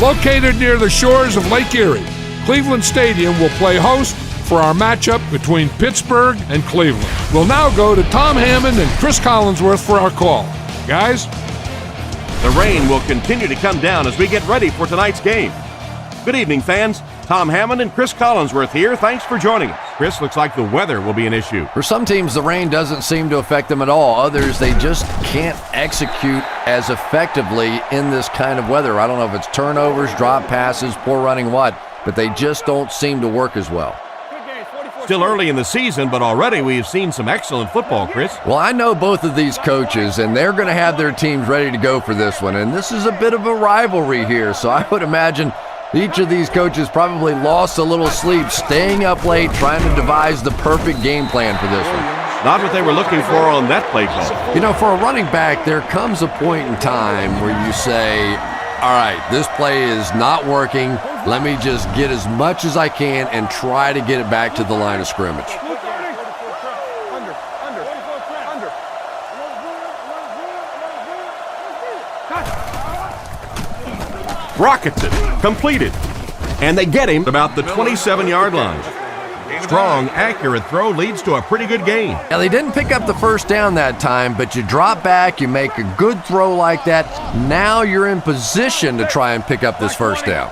Located near the shores of Lake Erie, Cleveland Stadium will play host for our matchup between Pittsburgh and Cleveland. We'll now go to Tom Hammond and Chris Collinsworth for our call. Guys? The rain will continue to come down as we get ready for tonight's game. Good evening, fans. Tom Hammond and Chris Collinsworth here. Thanks for joining us. Chris, looks like the weather will be an issue. For some teams, the rain doesn't seem to affect them at all. Others, they just can't execute as effectively in this kind of weather. I don't know if it's turnovers, drop passes, poor running, what, but they just don't seem to work as well. Still early in the season, but already we've seen some excellent football, Chris. Well, I know both of these coaches, and they're going to have their teams ready to go for this one, and this is a bit of a rivalry here, so I would imagine each of these coaches probably lost a little sleep, staying up late, trying to devise the perfect game plan for this one. Not what they were looking for on that play call. You know, for a running back, there comes a point in time where you say, all right, this play is not working. Let me just get as much as I can and try to get it back to the line of scrimmage. Rockets it, completed, and they get him about the 27-yard line. Strong, accurate throw leads to a pretty good gain. Now, they didn't pick up the first down that time, but you drop back, you make a good throw like that. Now you're in position to try and pick up this first down.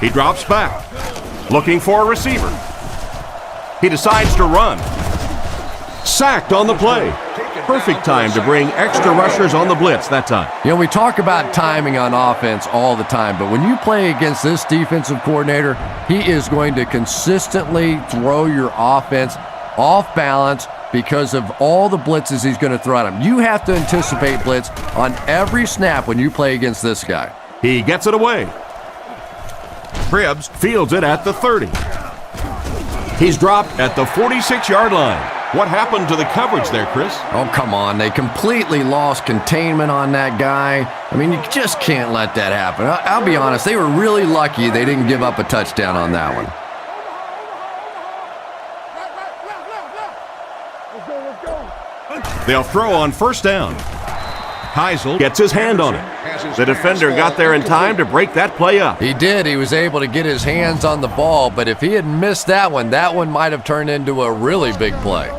He drops back, looking for a receiver. He decides to run. Sacked on the play. Perfect time to bring extra rushers on the blitz that time. You know, we talk about timing on offense all the time, but when you play against this defensive coordinator, he is going to consistently throw your offense off balance because of all the blitzes he's going to throw at him. You have to anticipate blitz on every snap when you play against this guy. He gets it away. Cribbs fields it at the 30. He's dropped at the 46-yard line. What happened to the coverage there, Chris? Oh, come on. They completely lost containment on that guy. I mean, you just can't let that happen. I'll be honest, they were really lucky they didn't give up a touchdown on that one. They'll throw on first down. Heisel gets his hand on it. The defender got there in time to break that play up. He did. He was able to get his hands on the ball, but if he had missed that one might have turned into a really big play.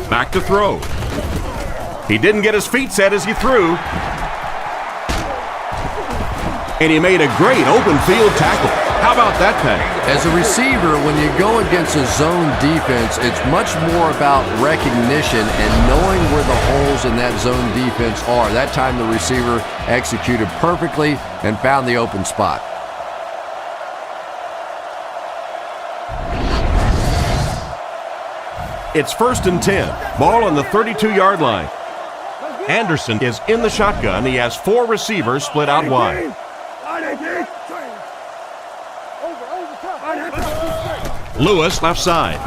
Back to throw. He didn't get his feet set as he threw. And he made a great open field tackle. How about that pass? As a receiver, when you go against a zone defense, it's much more about recognition and knowing where the holes in that zone defense are. That time the receiver executed perfectly and found the open spot. It's 1st and 10. Ball on the 32-yard line. Anderson is in the shotgun. He has 4 receivers split out wide. Lewis left side.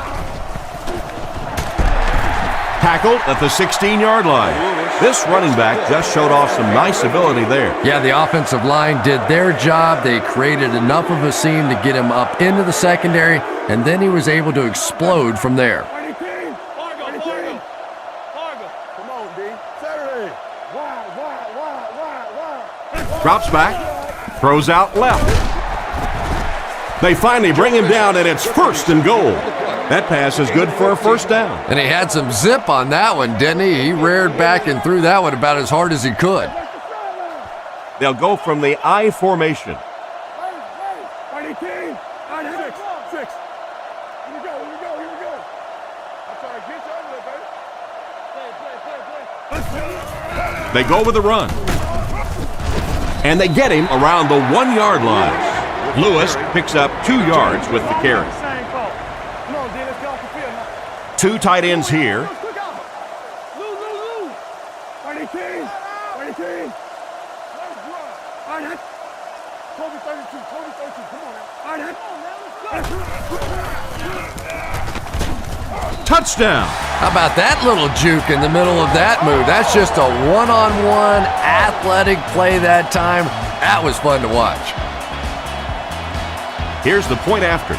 Tackled at the 16-yard line. This running back just showed off some nice ability there. Yeah, the offensive line did their job. They created enough of a seam to get him up into the secondary, and then he was able to explode from there. Drops back, throws out left. They finally bring him down, and it's 1st and goal. That pass is good for a first down. And he had some zip on that one, didn't he? He reared back and threw that one about as hard as he could. They'll go from the I formation. They go with a run. And they get him around the 1-yard line. Lewis picks up 2 yards with the carry. 2 tight ends here. Touchdown. How about that little juke in the middle of that move? That's just a one-on-one athletic play that time. That was fun to watch. Here's the point after.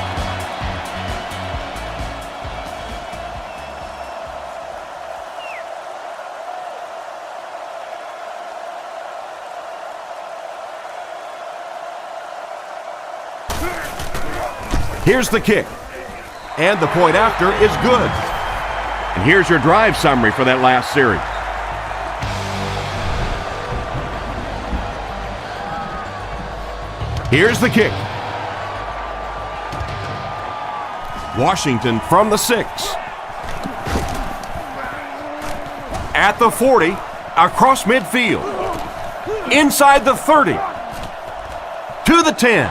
Here's the kick. And the point after is good. And here's your drive summary for that last series. Here's the kick. Washington from the 6. At the 40, across midfield. Inside the 30. To the 10.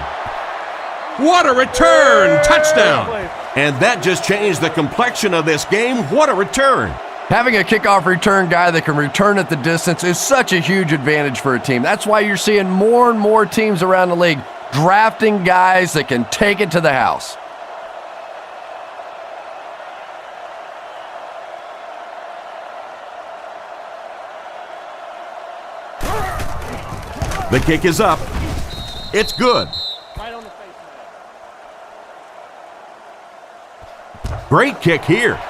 What a return! Touchdown! And that just changed the complexion of this game. What a return. Having a kickoff return guy that can return at the distance is such a huge advantage for a team. That's why you're seeing more and more teams around the league drafting guys that can take it to the house. The kick is up. It's good. Great kick here.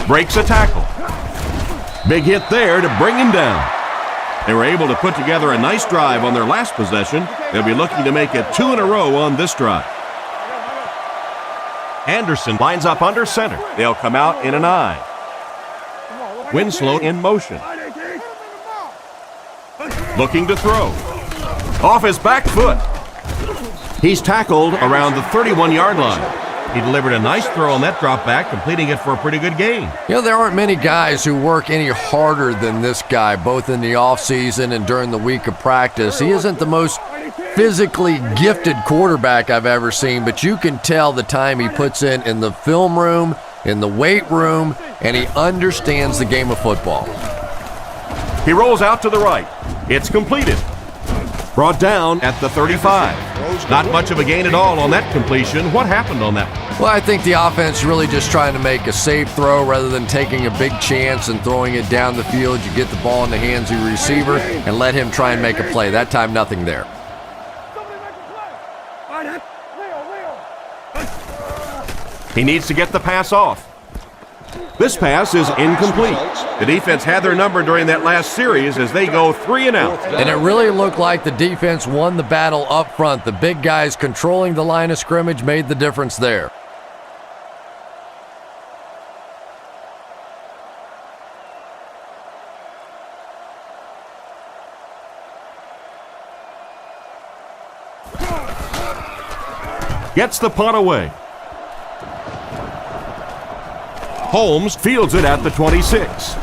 Breaks a tackle. Big hit there to bring him down. They were able to put together a nice drive on their last possession. They'll be looking to make it 2 in a row on this drive. Anderson lines up under center. They'll come out in an I. Winslow in motion. Looking to throw. Off his back foot. He's tackled around the 31-yard line. He delivered a nice throw on that drop back, completing it for a pretty good gain. You know, there aren't many guys who work any harder than this guy, both in the offseason and during the week of practice. He isn't the most physically gifted quarterback I've ever seen, but you can tell the time he puts in the film room, in the weight room, and he understands the game of football. He rolls out to the right. It's completed. Brought down at the 35. Not much of a gain at all on that completion. What happened on that? Well, I think the offense really just trying to make a safe throw rather than taking a big chance and throwing it down the field. You get the ball in the hands of your receiver and let him try and make a play. That time, nothing there. He needs to get the pass off. This pass is incomplete. The defense had their number during that last series as they go 3 and out. And it really looked like the defense won the battle up front. The big guys controlling the line of scrimmage made the difference there. Gets the punt away. Holmes fields it at the 26.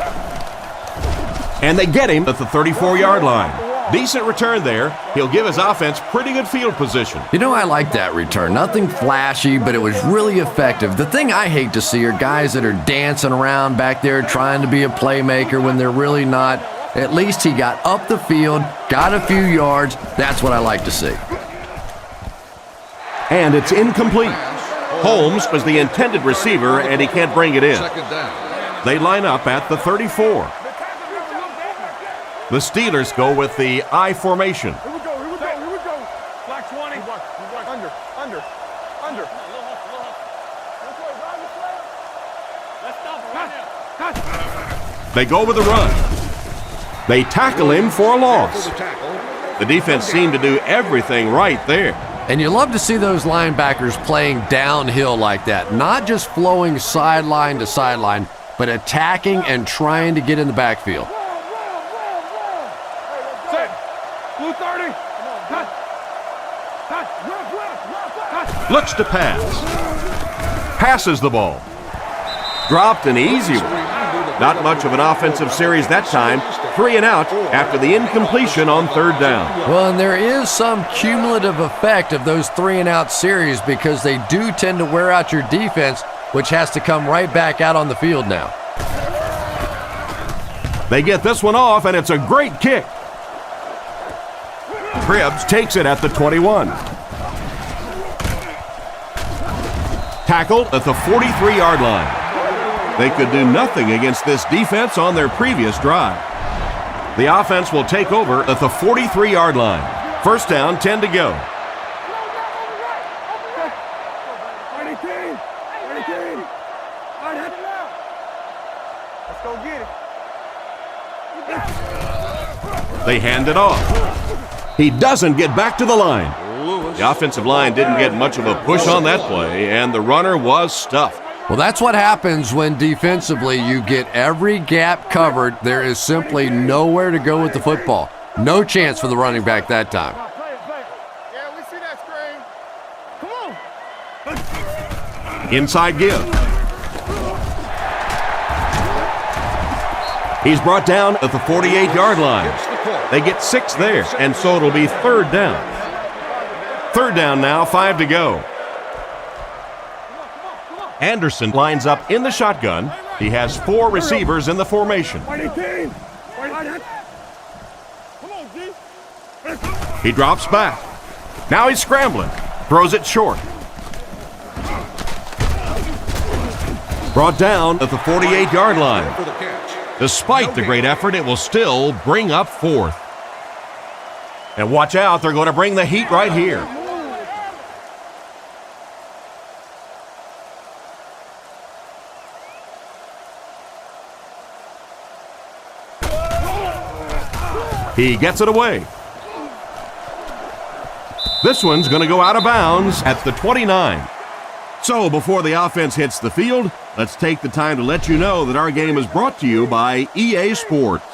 And they get him at the 34-yard line. Decent return there. He'll give his offense pretty good field position. You know, I like that return. Nothing flashy, but it was really effective. The thing I hate to see are guys that are dancing around back there trying to be a playmaker when they're really not. At least he got up the field, got a few yards. That's what I like to see. And it's incomplete. Holmes was the intended receiver, and he can't bring it in. They line up at the 34. The Steelers go with the I formation. Here we go. Black 20. Under. They go with a run. They tackle him for a loss. The defense seemed to do everything right there. And you love to see those linebackers playing downhill like that, not just flowing sideline to sideline, but attacking and trying to get in the backfield. Blue 30. Looks to pass. Passes the ball. Dropped an easy one. Not much of an offensive series that time. 3 and out after the incompletion on 3rd down. Well, and there is some cumulative effect of those 3 and out series because they do tend to wear out your defense, which has to come right back out on the field now. They get this one off, and it's a great kick. Cribbs takes it at the 21. Tackled at the 43-yard line. They could do nothing against this defense on their previous drive. The offense will take over at the 43-yard line. First down, 10 to go. Let's go get it. They hand it off. He doesn't get back to the line. The offensive line didn't get much of a push on that play, and the runner was stuffed. Well, that's what happens when defensively you get every gap covered. There is simply nowhere to go with the football. No chance for the running back that time. Yeah, we see that screen. Come on. Inside give. He's brought down at the 48-yard line. They get 6 there, and so it'll be third down. Third down now, 5 to go. Anderson lines up in the shotgun. He has 4 receivers in the formation. He drops back. Now he's scrambling. Throws it short. Brought down at the 48-yard line. Despite the great effort, it will still bring up 4th. And watch out, they're going to bring the heat right here. He gets it away. This one's going to go out of bounds at the 29. So before the offense hits the field, let's take the time to let you know that our game is brought to you by EA Sports.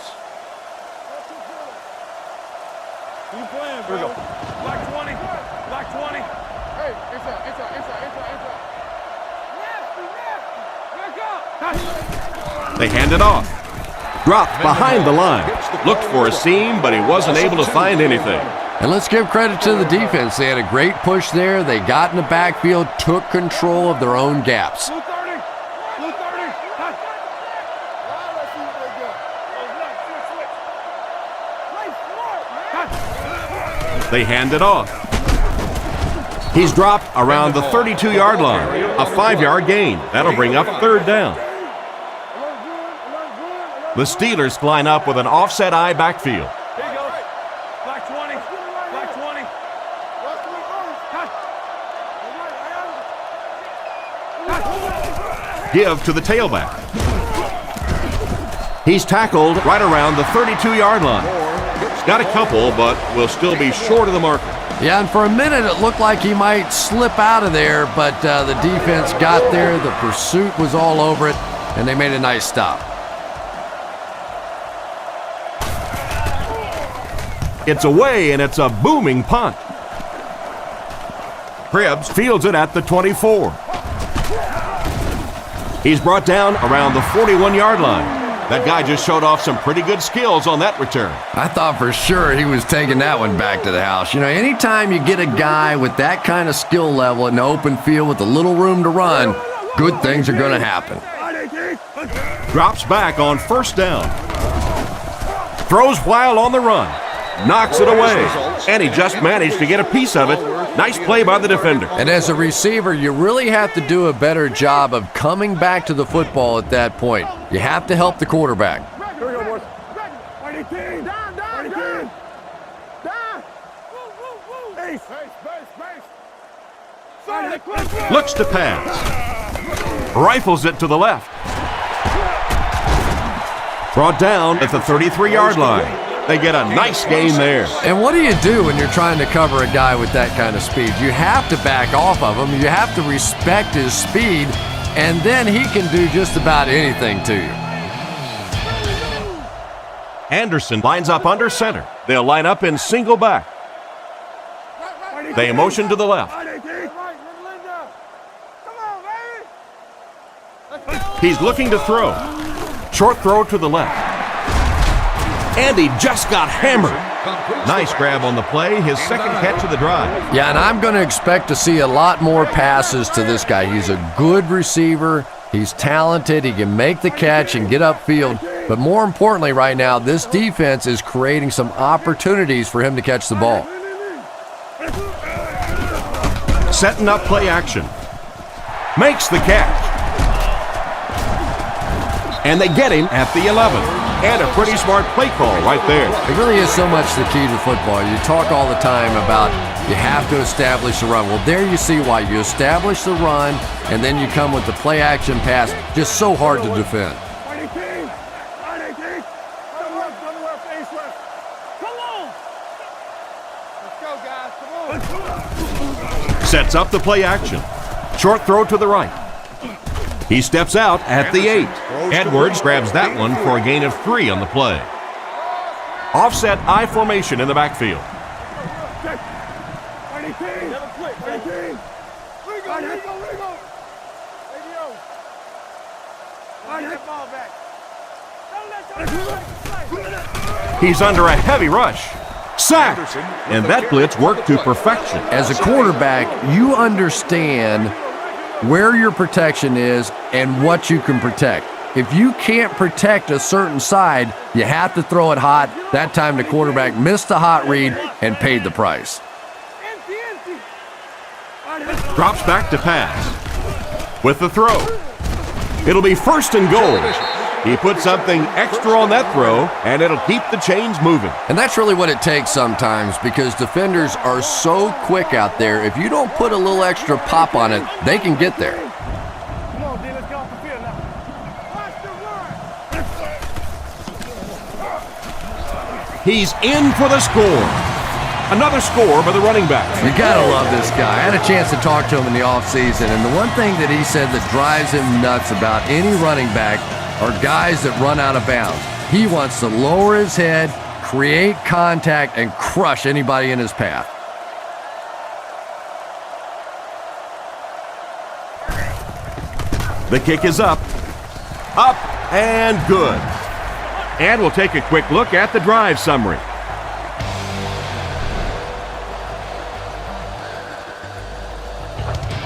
You playing, bro? Black 20. Black 20. Hey, inside. Back up. They hand it off. Dropped behind the line. Looked for a seam, but he wasn't able to find anything. And let's give credit to the defense. They had a great push there. They got in the backfield, took control of their own gaps. Blue 30. Blue 30. They hand it off. He's dropped around the 32-yard line. A 5-yard gain. That'll bring up third down. The Steelers line up with an offset eye backfield. Here you go. Black 20. Black 20. Give to the tailback. He's tackled right around the 32-yard line. Got a couple, but will still be short of the marker. Yeah, and for a minute it looked like he might slip out of there, but the defense got there. The pursuit was all over it, and they made a nice stop. It's away, and it's a booming punt. Cribbs fields it at the 24. He's brought down around the 41-yard line. That guy just showed off some pretty good skills on that return. I thought for sure he was taking that one back to the house. You know, anytime you get a guy with that kind of skill level in the open field with a little room to run, good things are going to happen. Drops back on first down. Throws while on the run. Knocks it away, and he just managed to get a piece of it. Nice play by the defender. And as a receiver, you really have to do a better job of coming back to the football at that point. You have to help the quarterback. Here we go, boys. 18. Down. Base. Looks to pass. Rifles it to the left. Brought down at the 33-yard line. They get a nice gain there. And what do you do when you're trying to cover a guy with that kind of speed? You have to back off of him. You have to respect his speed, and then he can do just about anything to you. Anderson lines up under center. They'll line up in single back. They motion to the left. He's looking to throw. Short throw to the left. And he just got hammered. Nice grab on the play, his second catch of the drive. Yeah, and I'm going to expect to see a lot more passes to this guy. He's a good receiver. He's talented. He can make the catch and get upfield. But more importantly right now, this defense is creating some opportunities for him to catch the ball. Setting up play action. Makes the catch. And they get him at the 11. And a pretty smart play call right there. It really is so much the key to football. You talk all the time about you have to establish the run. Well, there you see why. You establish the run, and then you come with the play-action pass. Just so hard to defend. Sets up the play action. Short throw to the right. He steps out at the 8. Edwards grabs that one for a gain of 3 on the play. Offset I formation in the backfield. He's under a heavy rush. Sacked. And that blitz worked to perfection. As a quarterback, you understand where your protection is and what you can protect. If you can't protect a certain side, you have to throw it hot. That time the quarterback missed the hot read and paid the price. Drops back to pass. With the throw. It'll be 1st and goal. He put something extra on that throw, and it'll keep the chains moving. And that's really what it takes sometimes, because defenders are so quick out there. If you don't put a little extra pop on it, they can get there. Come on, D, let's get off the field now. Watch the run. He's in for the score. Another score by the running back. You gotta love this guy. I had a chance to talk to him in the offseason, and the one thing that he said that drives him nuts about any running back are guys that run out of bounds. He wants to lower his head, create contact, and crush anybody in his path. The kick is up, and good. And we'll take a quick look at the drive summary.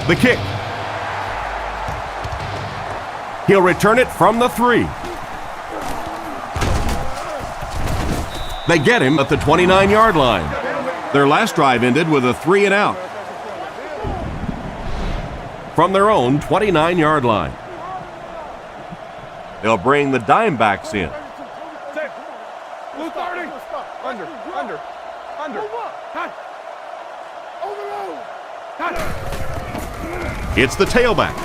The kick. He'll return it from the 3. They get him at the 29-yard line. Their last drive ended with a 3 and out. From their own 29-yard line. They'll bring the dime backs in. Blue 30. Under. It's the tailback.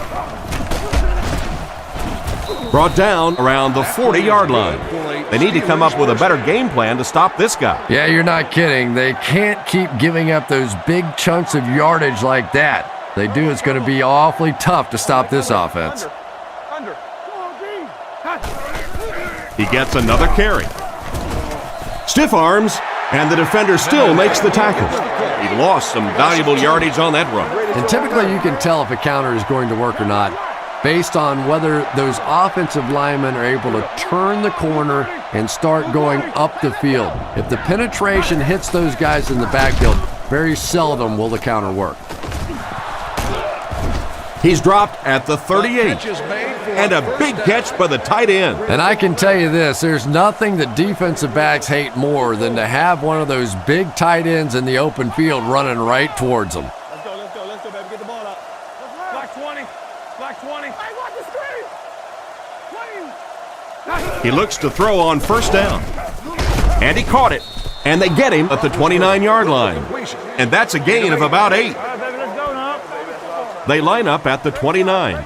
Brought down around the 40-yard line. They need to come up with a better game plan to stop this guy. Yeah, you're not kidding. They can't keep giving up those big chunks of yardage like that. If they do, it's going to be awfully tough to stop this offense. Under. He gets another carry. Stiff arms, and the defender still makes the tackle. He lost some valuable yardage on that run. And typically you can tell if a counter is going to work or not based on whether those offensive linemen are able to turn the corner and start going up the field. If the penetration hits those guys in the backfield, very seldom will the counter work. He's dropped at the 38. And a big catch by the tight end. And I can tell you this, there's nothing that defensive backs hate more than to have one of those big tight ends in the open field running right towards them. Let's go, baby. Get the ball out. Black 20. Black 20. Hey, watch the screen. He looks to throw on 1st down. And he caught it. And they get him at the 29-yard line. And that's a gain of about 8. All right, baby, let's go now. They line up at the 29.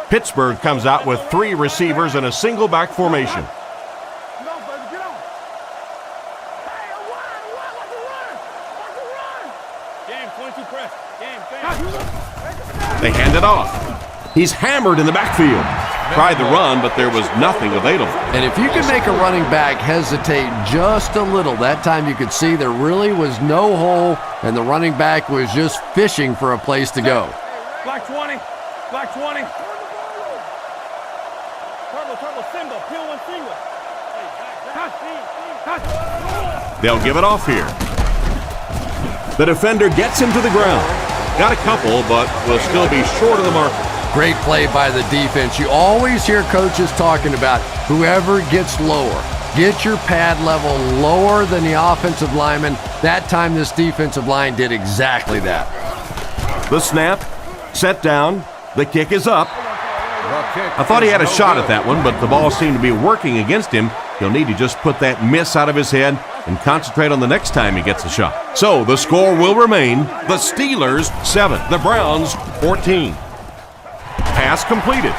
Pittsburgh comes out with 3 receivers in a single back formation. They hand it off. He's hammered in the backfield. Tried the run, but there was nothing available. And if you can make a running back hesitate just a little, that time you could see there really was no hole, and the running back was just fishing for a place to go. Black 20. Black 20. Turbo, Simba. Peel one single. They'll give it off here. The defender gets him to the ground. Got a couple, but will still be short of the marker. Great play by the defense. You always hear coaches talking about whoever gets lower. Get your pad level lower than the offensive lineman. That time this defensive line did exactly that. The snap, set down, the kick is up, I thought he had a shot at that one, but the ball seemed to be working against him. He'll need to just put that miss out of his head and concentrate on the next time he gets a shot. So the score will remain the Steelers 7, the Browns 14. Pass completed.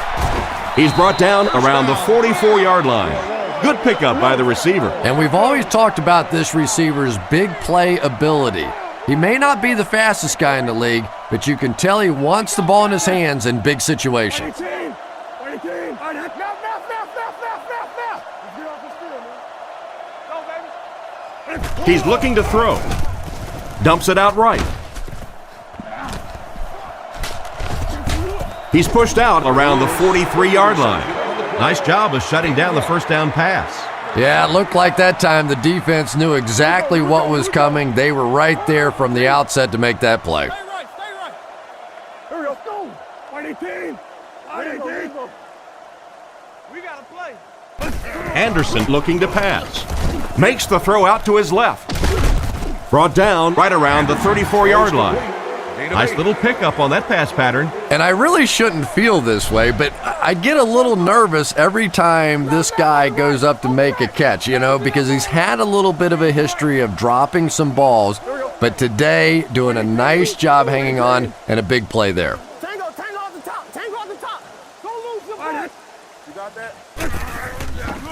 He's brought down around the 44-yard line. Good pickup by the receiver. And we've always talked about this receiver's big play ability. He may not be the fastest guy in the league, but you can tell he wants the ball in his hands in big situations. He's looking to throw. Dumps it out right. He's pushed out around the 43-yard line. Nice job of shutting down the first down pass. Yeah, it looked like that time the defense knew exactly what was coming. They were right there from the outset to make that play. Stay right. Here we go. We got to play. Anderson looking to pass. Makes the throw out to his left. Brought down right around the 34-yard line. Nice little pickup on that pass pattern. And I really shouldn't feel this way, but I get a little nervous every time this guy goes up to make a catch, because he's had a little bit of a history of dropping some balls, but today doing a nice job hanging on and a big play there. Tango off the top. Don't lose the ball. You got that?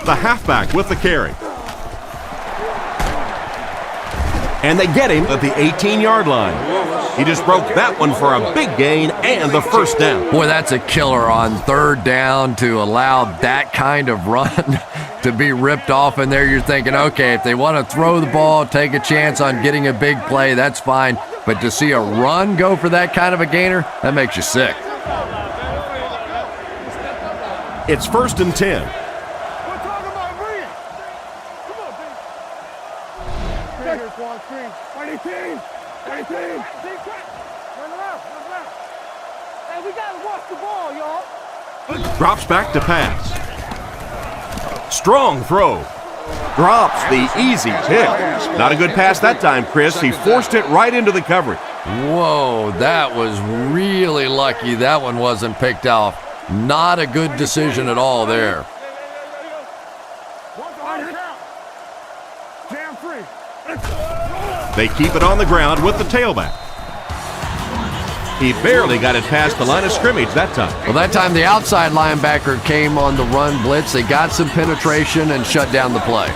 The halfback with the carry. And they get him at the 18-yard line. He just broke that one for a big gain and the first down. Boy, that's a killer on third down to allow that kind of run to be ripped off in there. You're thinking, okay, if they want to throw the ball, take a chance on getting a big play, that's fine. But to see a run go for that kind of a gainer, that makes you sick. It's 1st and 10. We're talking about Brian. Come on, baby. Here's one, three. 18. Run around. Hey, we got to watch the ball, y'all. Drops back to pass. Strong throw. Drops the easy pick. Not a good pass that time, Chris. He forced it right into the coverage. Whoa, that was really lucky that one wasn't picked off. Not a good decision at all there. Jam free. They keep it on the ground with the tailback. He barely got it past the line of scrimmage that time. Well, that time the outside linebacker came on the run blitz. They got some penetration and shut down the play.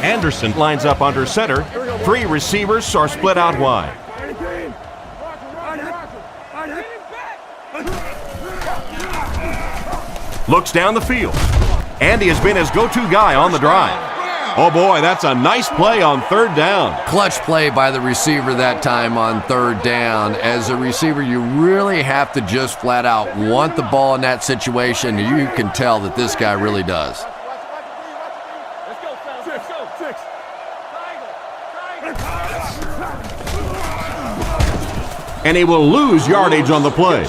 Anderson lines up under center. 3 receivers are split out wide. Looks down the field. Andy has been his go-to guy on the drive. Oh boy, that's a nice play on third down. Clutch play by the receiver that time on third down. As a receiver, you really have to just flat out want the ball in that situation. You can tell that this guy really does. Let's go, fellas. 6. And he will lose yardage on the play.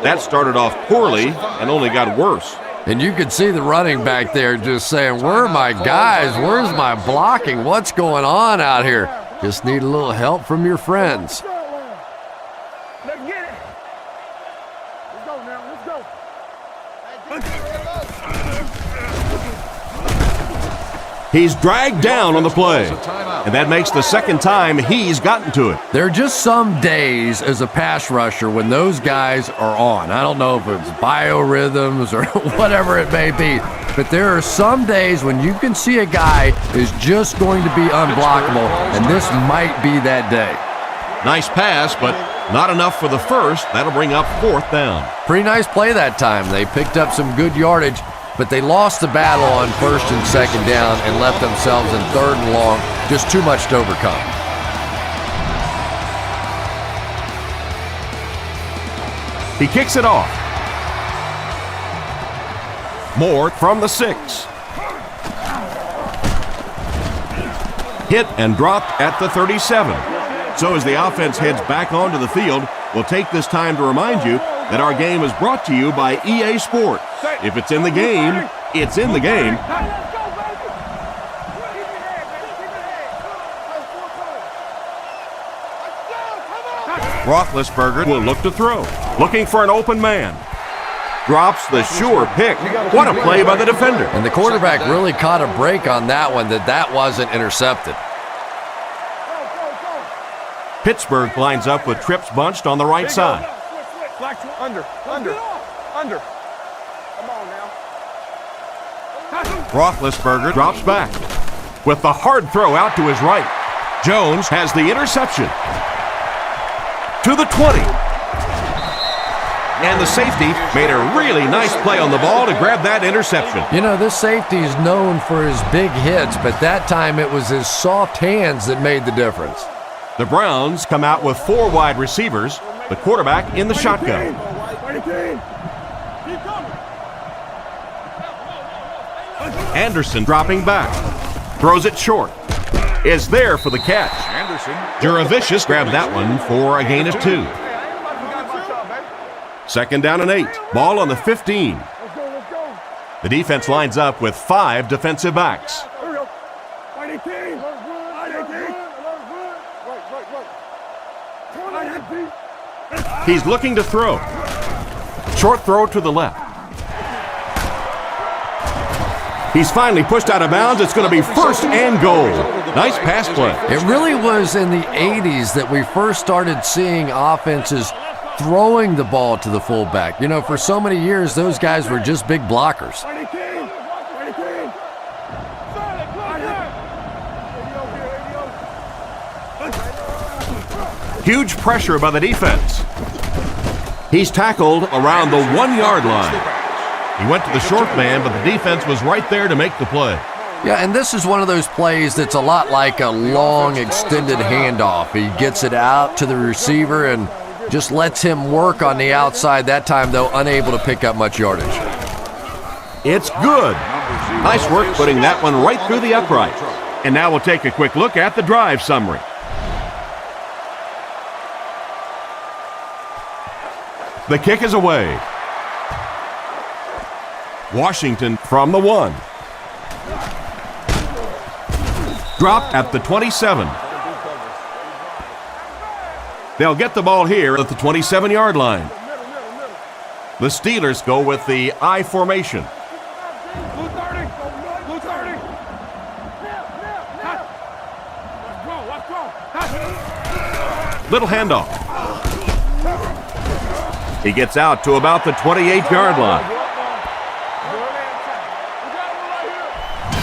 That started off poorly and only got worse. And you could see the running back there just saying, where are my guys? Where's my blocking? What's going on out here? Just need a little help from your friends. Let's get it. Let's go now. Let's go. He's dragged down on the play. And that makes the second time he's gotten to it. There are just some days as a pass rusher when those guys are on. I don't know if it's biorhythms or whatever it may be, but there are some days when you can see a guy is just going to be unblockable, and this might be that day. Nice pass, but not enough for the first. That'll bring up 4th down. Pretty nice play that time. They picked up some good yardage, but they lost the battle on 1st and 2nd down and left themselves in 3rd and long. Just too much to overcome. He kicks it off. Moore from the 6. Hit and dropped at the 37. So as the offense heads back onto the field, we'll take this time to remind you that our game is brought to you by EA Sports. If it's in the game, it's in the game. Roethlisberger will look to throw, looking for an open man. drops the sure pick. What a play by the defender. And the quarterback really caught a break on that one, that wasn't intercepted. Pittsburgh lines up with trips bunched on the right side. Under. Come on now. Roethlisberger drops back with the hard throw out to his right. Jones has the interception. To the 20. And the safety made a really nice play on the ball to grab that interception. You know, this safety is known for his big hits, but that time it was his soft hands that made the difference. The Browns come out with 4 wide receivers, the quarterback in the shotgun. Anderson dropping back. Throws it short. Is there for the catch. Juravicius grabbed that one for a gain of 2. 2nd down and 8. Ball on the 15. The defense lines up with 5 defensive backs. He's looking to throw. Short throw to the left. He's finally pushed out of bounds. It's going to be 1st and goal. Nice pass play. It really was in the 80s that we first started seeing offenses throwing the ball to the fullback. You know, for so many years, those guys were just big blockers. Huge pressure by the defense. He's tackled around the 1-yard line. He went to the short man, but the defense was right there to make the play. Yeah, and this is one of those plays that's a lot like a long, extended handoff. He gets it out to the receiver and just lets him work on the outside. That time, though, unable to pick up much yardage. It's good. Nice work putting that one right through the upright. And now we'll take a quick look at the drive summary. The kick is away. Washington from the 1. Dropped at the 27. They'll get the ball here at the 27-yard line. The Steelers go with the I formation. Little handoff. He gets out to about the 28-yard line.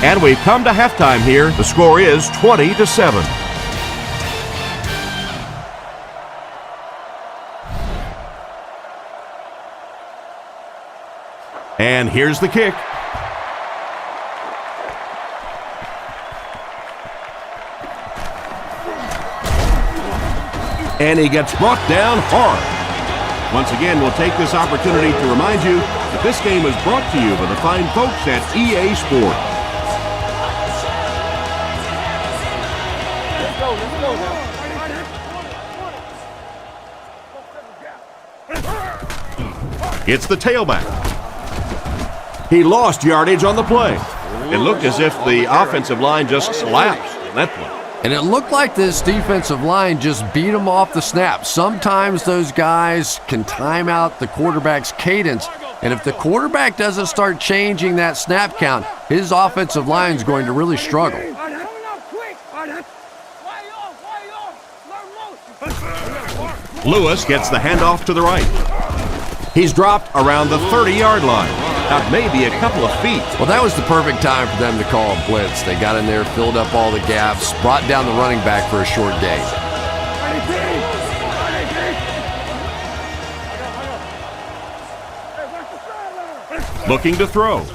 And we've come to halftime here. The score is 20-7. And here's the kick. And he gets brought down hard. Once again, we'll take this opportunity to remind you that this game is brought to you by the fine folks at EA Sports. It's the tailback. He lost yardage on the play. It looked as if the offensive line just collapsed on that play. And it looked like this defensive line just beat him off the snap. Sometimes those guys can time out the quarterback's cadence, and if the quarterback doesn't start changing that snap count, his offensive line is going to really struggle. Lewis gets the handoff to the right. He's dropped around the 30-yard line. That may be a couple of feet. Well, that was the perfect time for them to call a blitz. They got in there, filled up all the gaps, brought down the running back for a short gain. Looking to throw.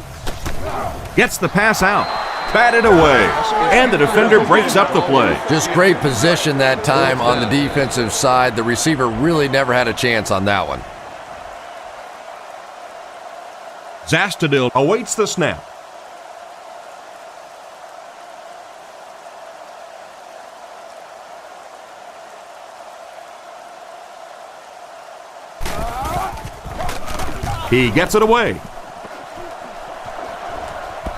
Gets the pass out. Batted away. And the defender breaks up the play. Just great position that time on the defensive side. The receiver really never had a chance on that one. Zastudil awaits the snap. He gets it away.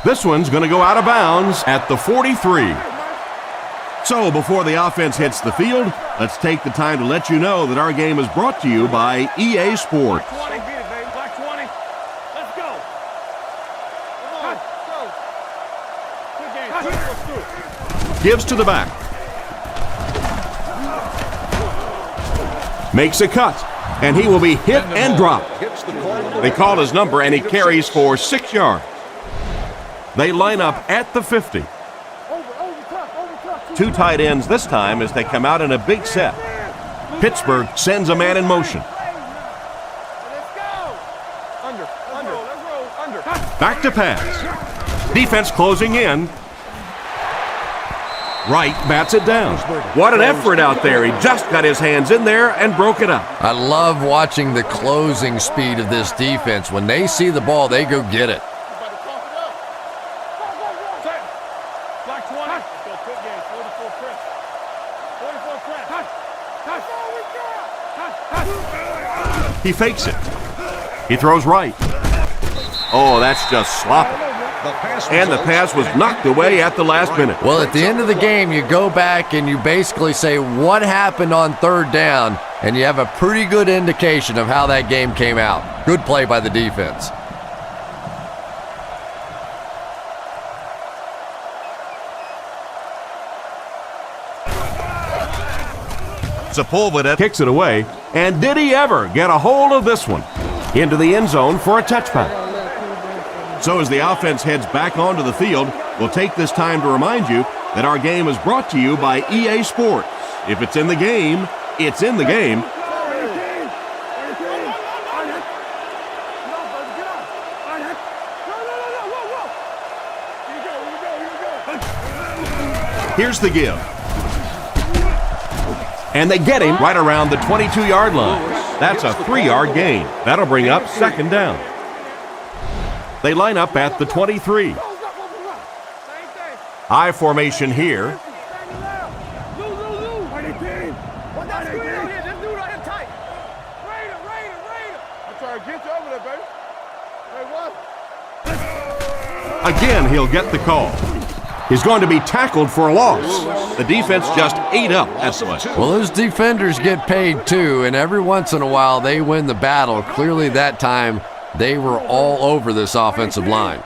This one's going to go out of bounds at the 43. So before the offense hits the field, let's take the time to let you know that our game is brought to you by EA Sports. Gives to the back. Makes a cut, and he will be hit and dropped. They call his number, and he carries for 6 yards. They line up at the 50. 2 tight ends this time as they come out in a big set. Pittsburgh sends a man in motion. Back to pass. Defense closing in. Wright bats it down. What an effort out there. He just got his hands in there and broke it up. I love watching the closing speed of this defense. When they see the ball, they go get it. He fakes it. He throws right. Oh, that's just sloppy. And the pass was knocked away at the last minute. Well, at the end of the game, you go back and you basically say what happened on 3rd down, and you have a pretty good indication of how that game came out. Good play by the defense. Sepulveda kicks it away, and did he ever get a hold of this one? Into the end zone for a touchback. So as the offense heads back onto the field, we'll take this time to remind you that our game is brought to you by EA Sports. If it's in the game, it's in the game. Here's the give. And they get him right around the 22-yard line. That's a 3-yard gain. That'll bring up 2nd down. They line up at the 23. High formation here. Again, he'll get the call. He's going to be tackled for a loss. The defense just ate up that play. Well, those defenders get paid too, and every once in a while they win the battle. Clearly that time they were all over this offensive line.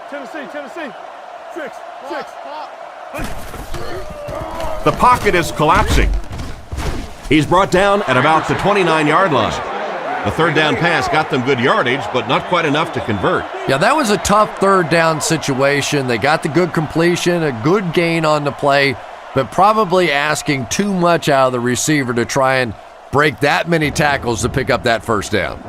Tennessee. 6. The pocket is collapsing. He's brought down at about the 29-yard line. The 3rd down pass got them good yardage, but not quite enough to convert. Yeah, that was a tough 3rd down situation. They got the good completion, a good gain on the play, but probably asking too much out of the receiver to try and break that many tackles to pick up that 1st down.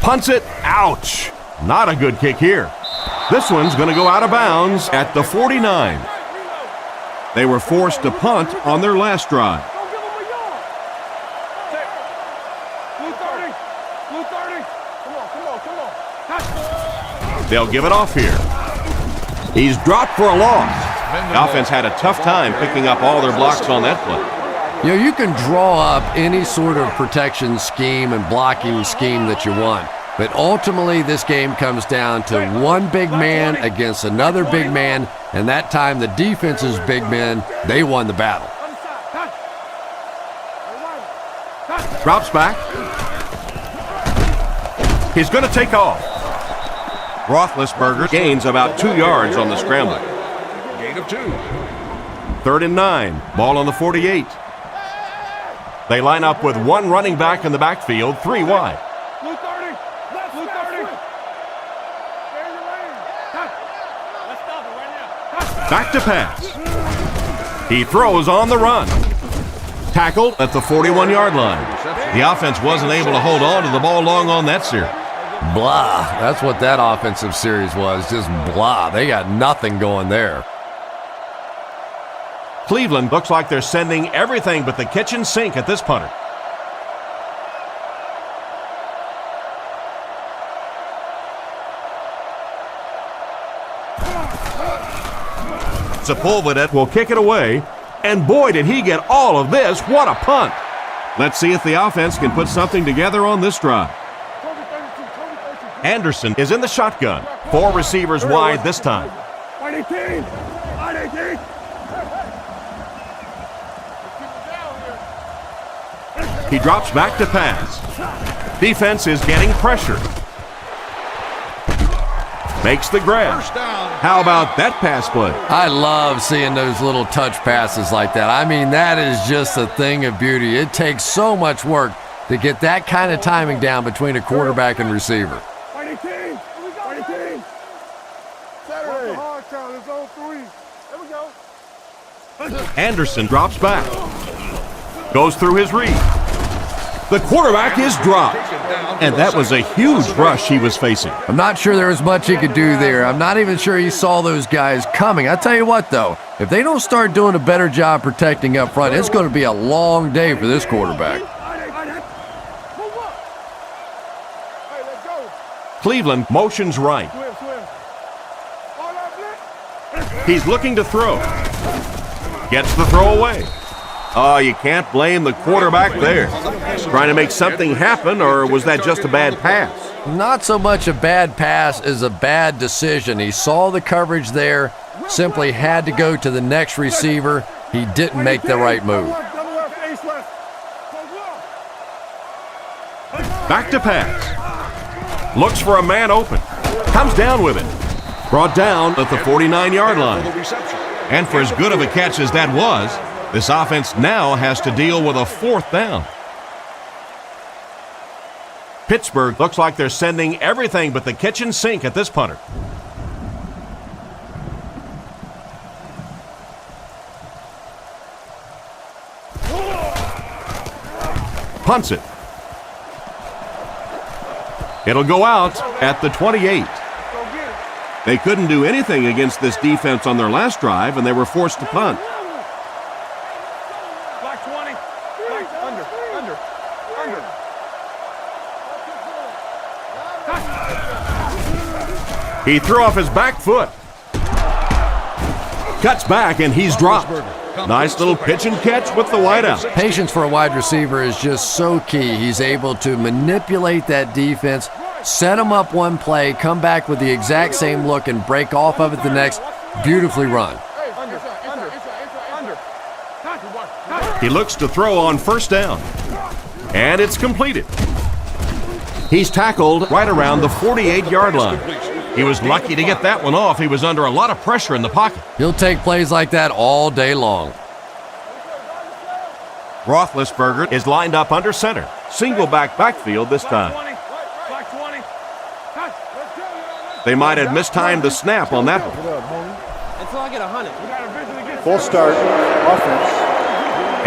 Punts it. Ouch. Not a good kick here. This one's going to go out of bounds at the 49. They were forced to punt on their last drive. They'll give it off here. He's dropped for a loss. The offense had a tough time picking up all their blocks on that play. You know, you can draw up any sort of protection scheme and blocking scheme that you want, but ultimately this game comes down to one big man against another big man, and that time the defense's big men, they won the battle. Drops back. He's going to take off. Roethlisberger gains about 2 yards on the scramble. Gain of 2. 3rd and 9. Ball on the 48. They line up with one running back in the backfield, 3 wide. Blue 30. Blue 30. Back to pass. He throws on the run. Tackled at the 41-yard line. The offense wasn't able to hold on to the ball long on that series. Blah. That's what that offensive series was, just blah. They got nothing going there. Cleveland looks like they're sending everything but the kitchen sink at this punter. Sepulveda will kick it away, and boy, did he get all of this. What a punt. Let's see if the offense can put something together on this drive. Anderson is in the shotgun. 4 receivers wide this time. He drops back to pass. Defense is getting pressure. Makes the grab. How about that pass play? I love seeing those little touch passes like that. I mean, that is just a thing of beauty. It takes so much work to get that kind of timing down between a quarterback and receiver. Fighting team! Fighting team! Saturday. Hard count is on 3. There we go. Anderson drops back. Goes through his read. The quarterback is dropped. And that was a huge rush he was facing. I'm not sure there was much he could do there. I'm not even sure he saw those guys coming. I tell you what, though, if they don't start doing a better job protecting up front, it's going to be a long day for this quarterback. Cleveland motions right. He's looking to throw. Gets the throw away. Oh, you can't blame the quarterback there. Trying to make something happen, or was that just a bad pass? Not so much a bad pass as a bad decision. He saw the coverage there, simply had to go to the next receiver. He didn't make the right move. Back to pass. Looks for a man open. Comes down with it. Brought down at the 49-yard line. And for as good of a catch as that was, this offense now has to deal with a 4th down. Pittsburgh looks like they're sending everything but the kitchen sink at this punter. Punts it. It'll go out at the 28. They couldn't do anything against this defense on their last drive, and they were forced to punt. He threw off his back foot. Cuts back, and he's dropped. Nice little pitch and catch with the wideout. Patience for a wide receiver is just so key. He's able to manipulate that defense, set them up one play, come back with the exact same look, and break off of it the next. Beautifully run. He looks to throw on 1st down. And it's completed. He's tackled right around the 48-yard line. He was lucky to get that one off. He was under a lot of pressure in the pocket. He'll take plays like that all day long. Roethlisberger is lined up under center. Single backfield this time. They might have mistimed the snap on that one. Until I get 100. Full start, offense.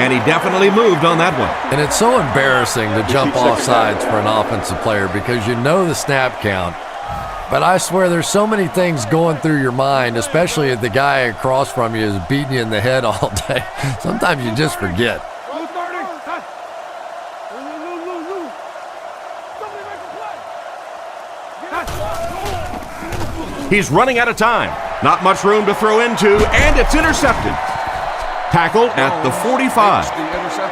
And he definitely moved on that one. And it's so embarrassing to jump off sides for an offensive player because you know the snap count. But I swear there's so many things going through your mind, especially if the guy across from you is beating you in the head all day. Sometimes you just forget. He's running out of time. Not much room to throw into, and it's intercepted. Tackled at the 45.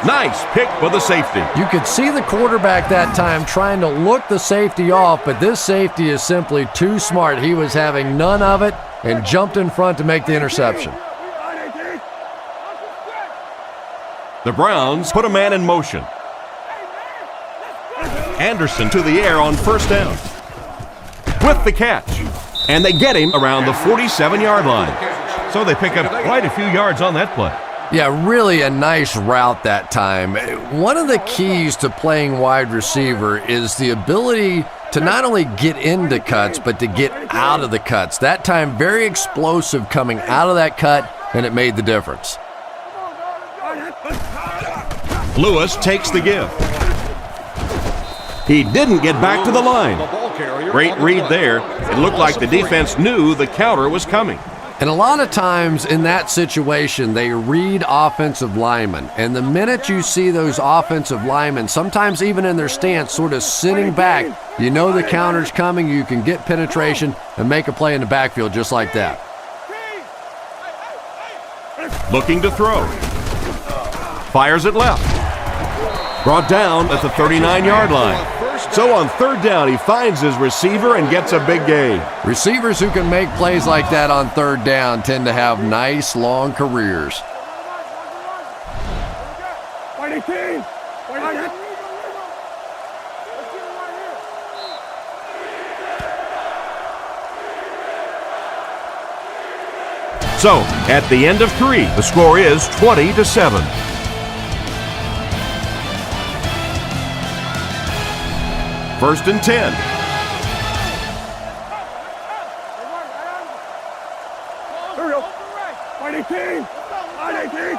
Nice pick for the safety. You could see the quarterback that time trying to look the safety off, but this safety is simply too smart. He was having none of it and jumped in front to make the interception. The Browns put a man in motion. Anderson to the air on 1st down. With the catch. And they get him around the 47-yard line. So they pick up quite a few yards on that play. Yeah, really a nice route that time. One of the keys to playing wide receiver is the ability to not only get into cuts, but to get out of the cuts. That time, very explosive coming out of that cut, and it made the difference. Lewis takes the give. He didn't get back to the line. Great read there. It looked like the defense knew the counter was coming. And a lot of times in that situation, they read offensive linemen. And the minute you see those offensive linemen, sometimes even in their stance, sort of sitting back, you know the counter's coming, you can get penetration and make a play in the backfield just like that. Looking to throw. Fires it left. Brought down at the 39-yard line. So on 3rd down, he finds his receiver and gets a big gain. Receivers who can make plays like that on 3rd down tend to have nice, long careers. So, at the end of 3, the score is 20-7. First and 10. Here we go. Right 18. Right 18.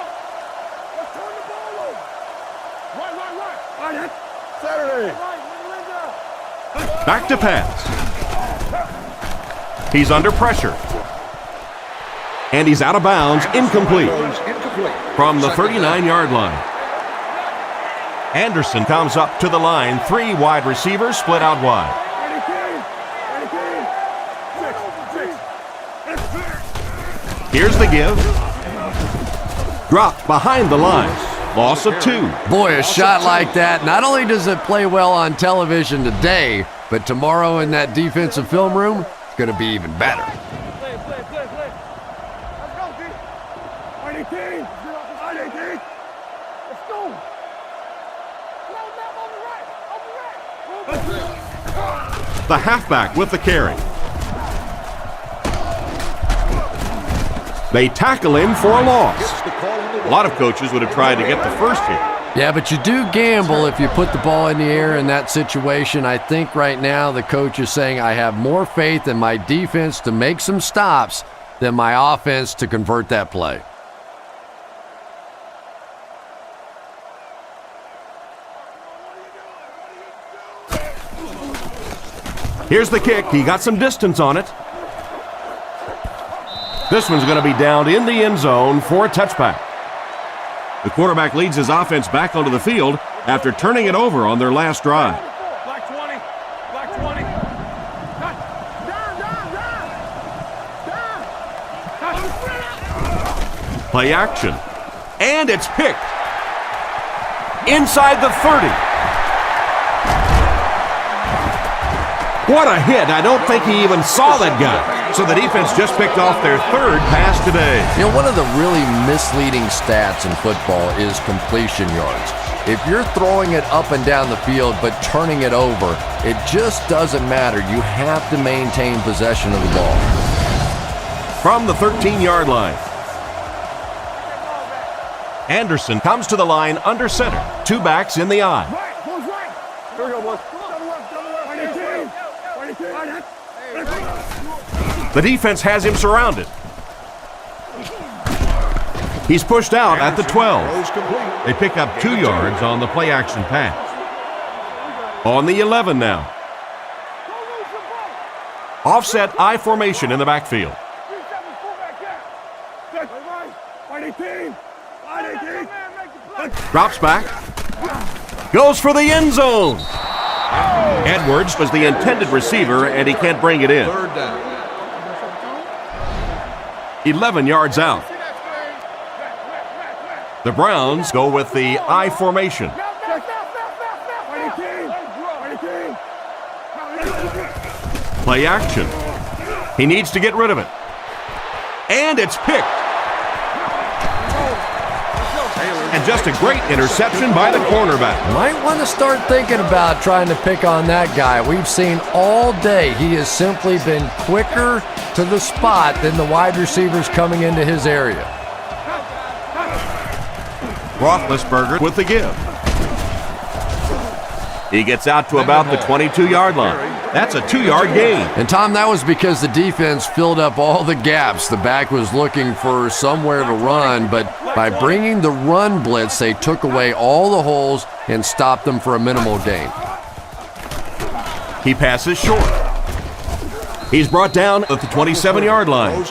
Let's turn the ball over. Right. Right it. Saturday. Back to pass. He's under pressure. And he's out of bounds, incomplete. From the 39-yard line. Anderson comes up to the line. 3 wide receivers split out wide. Here's the give. Dropped behind the line. Loss of 2. Boy, a shot like that, not only does it play well on television today, but tomorrow in that defensive film room, it's going to be even better. Play. Let's go, D. Right 18. Right 18. Let's go. The halfback with the carry. They tackle him for a loss. A lot of coaches would have tried to get the first hit. Yeah, but you do gamble if you put the ball in the air in that situation. I think right now the coach is saying I have more faith in my defense to make some stops than my offense to convert that play. Here's the kick. He got some distance on it. This one's going to be down in the end zone for a touchback. The quarterback leads his offense back onto the field after turning it over on their last drive. Black 20. Black 20. Down. Play action. And it's picked. Inside the 30. What a hit. I don't think he even saw that guy. So the defense just picked off their 3rd pass today. You know, one of the really misleading stats in football is completion yards. If you're throwing it up and down the field but turning it over, it just doesn't matter. You have to maintain possession of the ball. From the 13-yard line. Anderson comes to the line under center. 2 backs in the eye. Right. Goes right. Here we go, boys. The defense has him surrounded. He's pushed out at the 12. They pick up 2 yards on the play-action pass. On the 11 now. Offset I formation in the backfield. Drops back. Goes for the end zone. Edwards was the intended receiver, and he can't bring it in. 11 yards out. The Browns go with the I formation. Play action. He needs to get rid of it. And it's picked. And just a great interception by the cornerback. Might want to start thinking about trying to pick on that guy. We've seen all day he has simply been quicker to the spot than the wide receivers coming into his area. Roethlisberger with the give. He gets out to about the 22-yard line. That's a 2-yard gain. And Tom, that was because the defense filled up all the gaps. The back was looking for somewhere to run, but by bringing the run blitz, they took away all the holes and stopped them for a minimal gain. He passes short. He's brought down at the 27-yard line.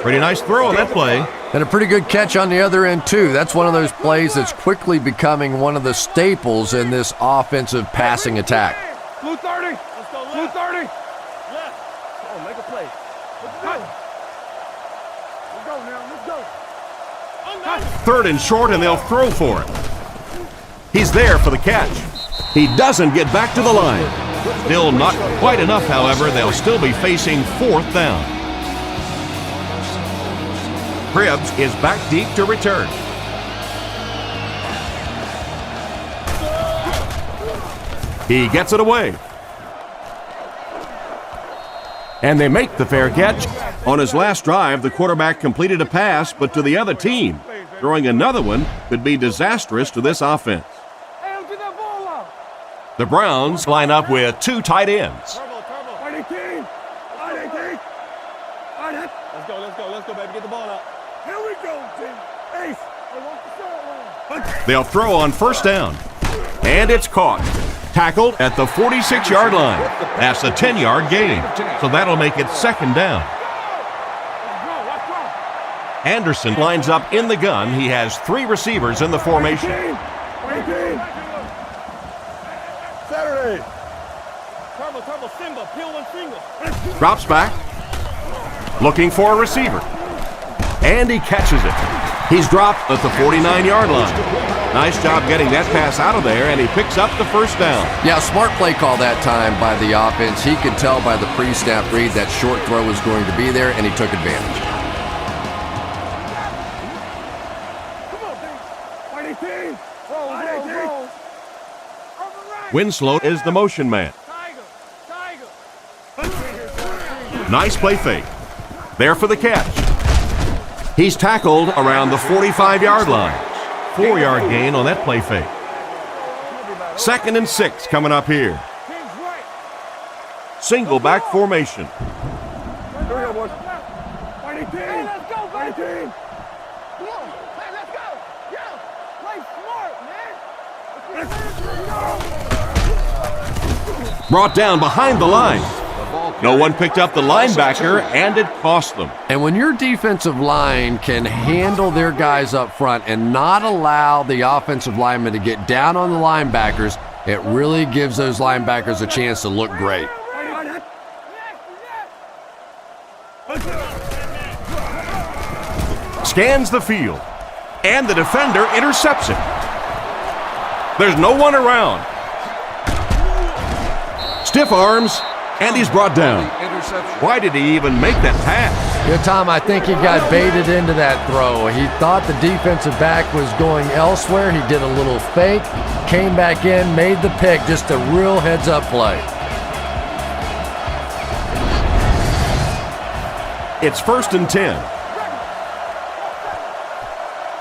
Pretty nice throw on that play. And a pretty good catch on the other end, too. That's one of those plays that's quickly becoming one of the staples in this offensive passing attack. Blue 30. Let's go left. Blue 30. Left. Oh, make a play. Let's go now. Let's go. 3rd and short, and they'll throw for it. He's there for the catch. He doesn't get back to the line. Still not quite enough, however. They'll still be facing 4th down. Cribbs is back deep to return. He gets it away. And they make the fair catch. On his last drive, the quarterback completed a pass, but to the other team. Throwing another one could be disastrous to this offense. Hey, don't get that ball out. The Browns line up with two tight ends. Let's go, baby. Get the ball out. Here we go, team. Ace. They'll throw on first down. And it's caught. Tackled at the 46-yard line. That's a 10-yard gain. So that'll make it second down. Anderson lines up in the gun. He has three receivers in the formation. Saturday. Turbo, Simba, peel one finger. Drops back. Looking for a receiver. And he catches it. He's dropped at the 49-yard line. Nice job getting that pass out of there, and he picks up the first down. Yeah, smart play call that time by the offense. He could tell by the pre-snap read that short throw was going to be there, and he took advantage. Winslow is the motion man. Nice play fake. There for the catch. He's tackled around the 45-yard line. 4-yard gain on that play fake. 2nd and 6 coming up here. Single back formation. Here we go, boys. Fighting team. Hey, let's go, fighting team. Come on. Hey, let's go. Yo, play smart, man. Brought down behind the line. No one picked up the linebacker, and it cost them. And when your defensive line can handle their guys up front and not allow the offensive linemen to get down on the linebackers, it really gives those linebackers a chance to look great. Scans the field, and the defender intercepts it. There's no one around. Stiff arms. And he's brought down. Why did he even make that pass? Yeah, Tom, I think he got baited into that throw. He thought the defensive back was going elsewhere. He did a little fake, came back in, made the pick. Just a real heads-up play. It's 1st and 10.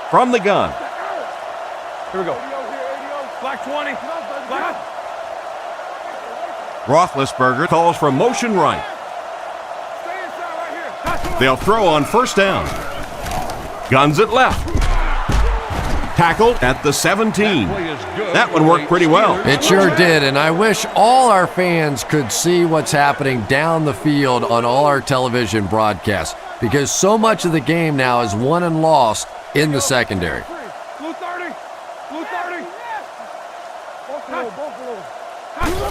From the gun. Here we go. Black 20. Black. Roethlisberger calls for motion right. They'll throw on first down. Guns it left. Tackled at the 17. That one worked pretty well. It sure did, and I wish all our fans could see what's happening down the field on all our television broadcasts, because so much of the game now is won and lost in the secondary. Blue 30. Blue 30.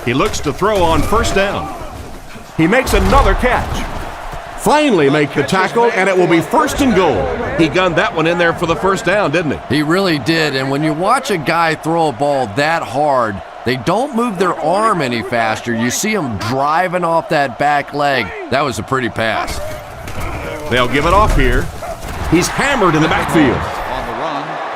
He looks to throw on first down. He makes another catch. Finally make the tackle, and it will be 1st and goal. He gunned that one in there for the first down, didn't he? He really did, and when you watch a guy throw a ball that hard, they don't move their arm any faster. You see him driving off that back leg. That was a pretty pass. They'll give it off here. He's hammered in the backfield.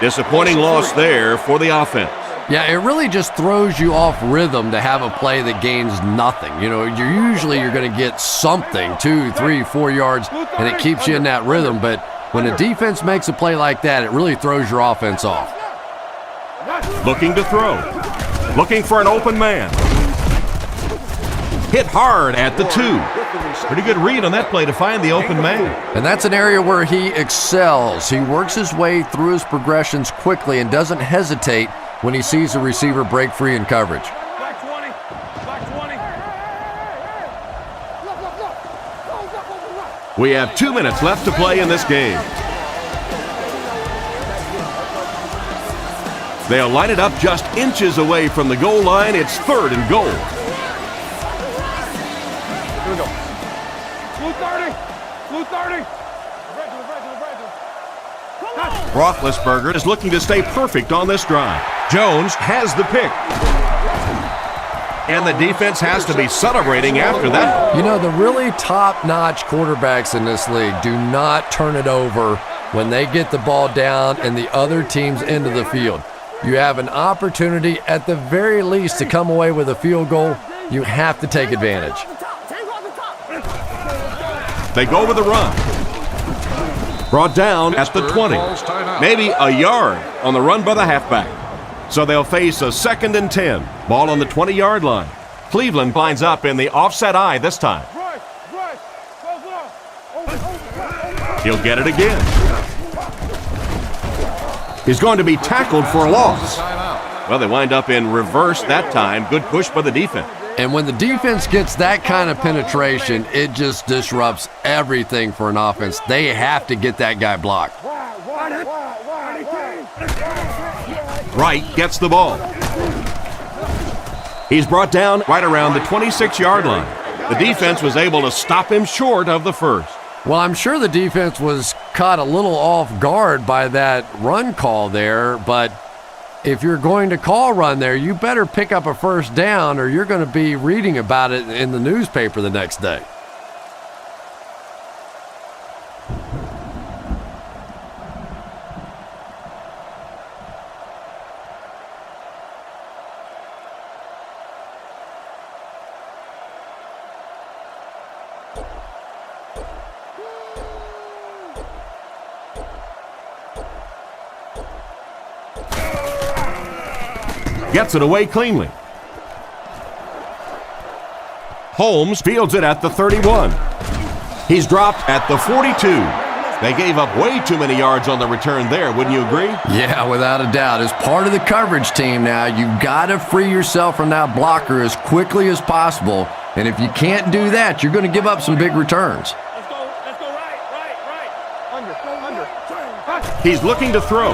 Disappointing loss there for the offense. Yeah, it really just throws you off rhythm to have a play that gains nothing. You know, you're going to get something, 2, 3, 4 yards, and it keeps you in that rhythm. But when a defense makes a play like that, it really throws your offense off. Looking to throw. Looking for an open man. Hit hard at the 2. Pretty good read on that play to find the open man. And that's an area where he excels. He works his way through his progressions quickly and doesn't hesitate when he sees a receiver break free in coverage. Black 20. Black 20. We have 2 minutes left to play in this game. They'll line it up just inches away from the goal line. It's 3rd and goal. Here we go. Blue 30. Blue 30. Roethlisberger is looking to stay perfect on this drive. Jones has the pick. And the defense has to be celebrating after that. You know, the really top-notch quarterbacks in this league do not turn it over when they get the ball down and the other team's into the field. You have an opportunity at the very least to come away with a field goal. You have to take advantage. They go with a run. Brought down at the 20. Maybe a yard on the run by the halfback. So they'll face a 2nd and 10. Ball on the 20-yard line. Cleveland lines up in the offset I this time. He'll get it again. He's going to be tackled for a loss. Well, they wind up in reverse that time. Good push by the defense. And when the defense gets that kind of penetration, it just disrupts everything for an offense. They have to get that guy blocked. Wright gets the ball. He's brought down right around the 26-yard line. The defense was able to stop him short of the first. Well, I'm sure the defense was caught a little off guard by that run call there, but if you're going to call run there, you better pick up a first down or you're going to be reading about it in the newspaper the next day. Gets it away cleanly. Holmes fields it at the 31. He's dropped at the 42. They gave up way too many yards on the return there, wouldn't you agree? Yeah, without a doubt. As part of the coverage team now, you've got to free yourself from that blocker as quickly as possible. And if you can't do that, you're going to give up some big returns. Let's go right. Under. He's looking to throw.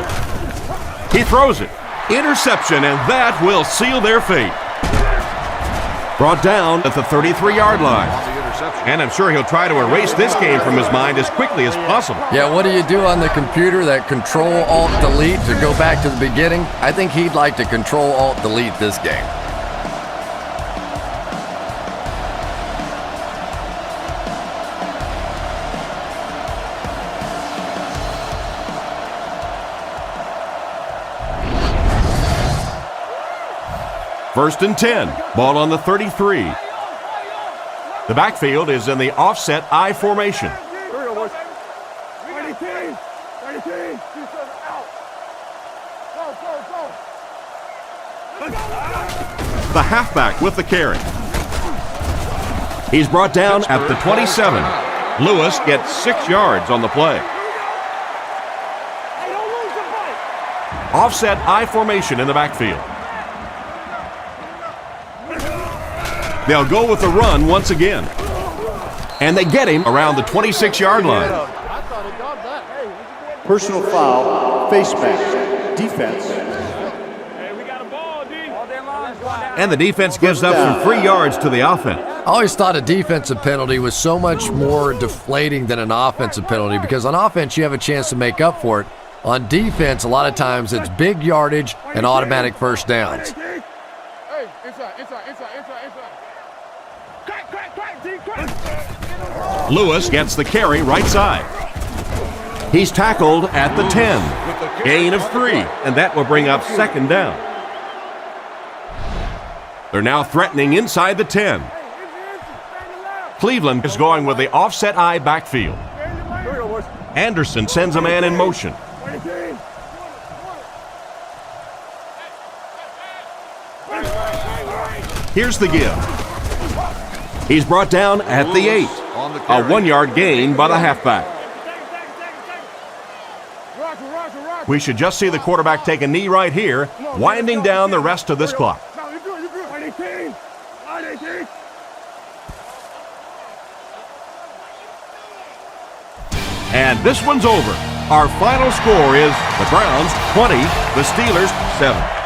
He throws it. Interception, and that will seal their fate. Brought down at the 33-yard line. And I'm sure he'll try to erase this game from his mind as quickly as possible. Yeah, what do you do on the computer? That Control-Alt-Delete to go back to the beginning? I think he'd like to Control-Alt-Delete this game. First and 10. Ball on the 33. The backfield is in the offset I formation. The halfback with the carry. He's brought down at the 27. Lewis gets 6 yards on the play. Offset I formation in the backfield. They'll go with the run once again. And they get him around the 26-yard line. Personal foul, face mask, defense. And the defense gives up some free yards to the offense. I always thought a defensive penalty was so much more deflating than an offensive penalty because on offense you have a chance to make up for it. On defense, a lot of times it's big yardage and automatic first downs. Lewis gets the carry right side. He's tackled at the 10. Gain of 3, and that will bring up second down. They're now threatening inside the 10. Cleveland is going with the offset I backfield. Anderson sends a man in motion. Here's the give. He's brought down at the 8. A 1-yard gain by the halfback. We should just see the quarterback take a knee right here, winding down the rest of this clock. And this one's over. Our final score is the Browns 20, the Steelers 7.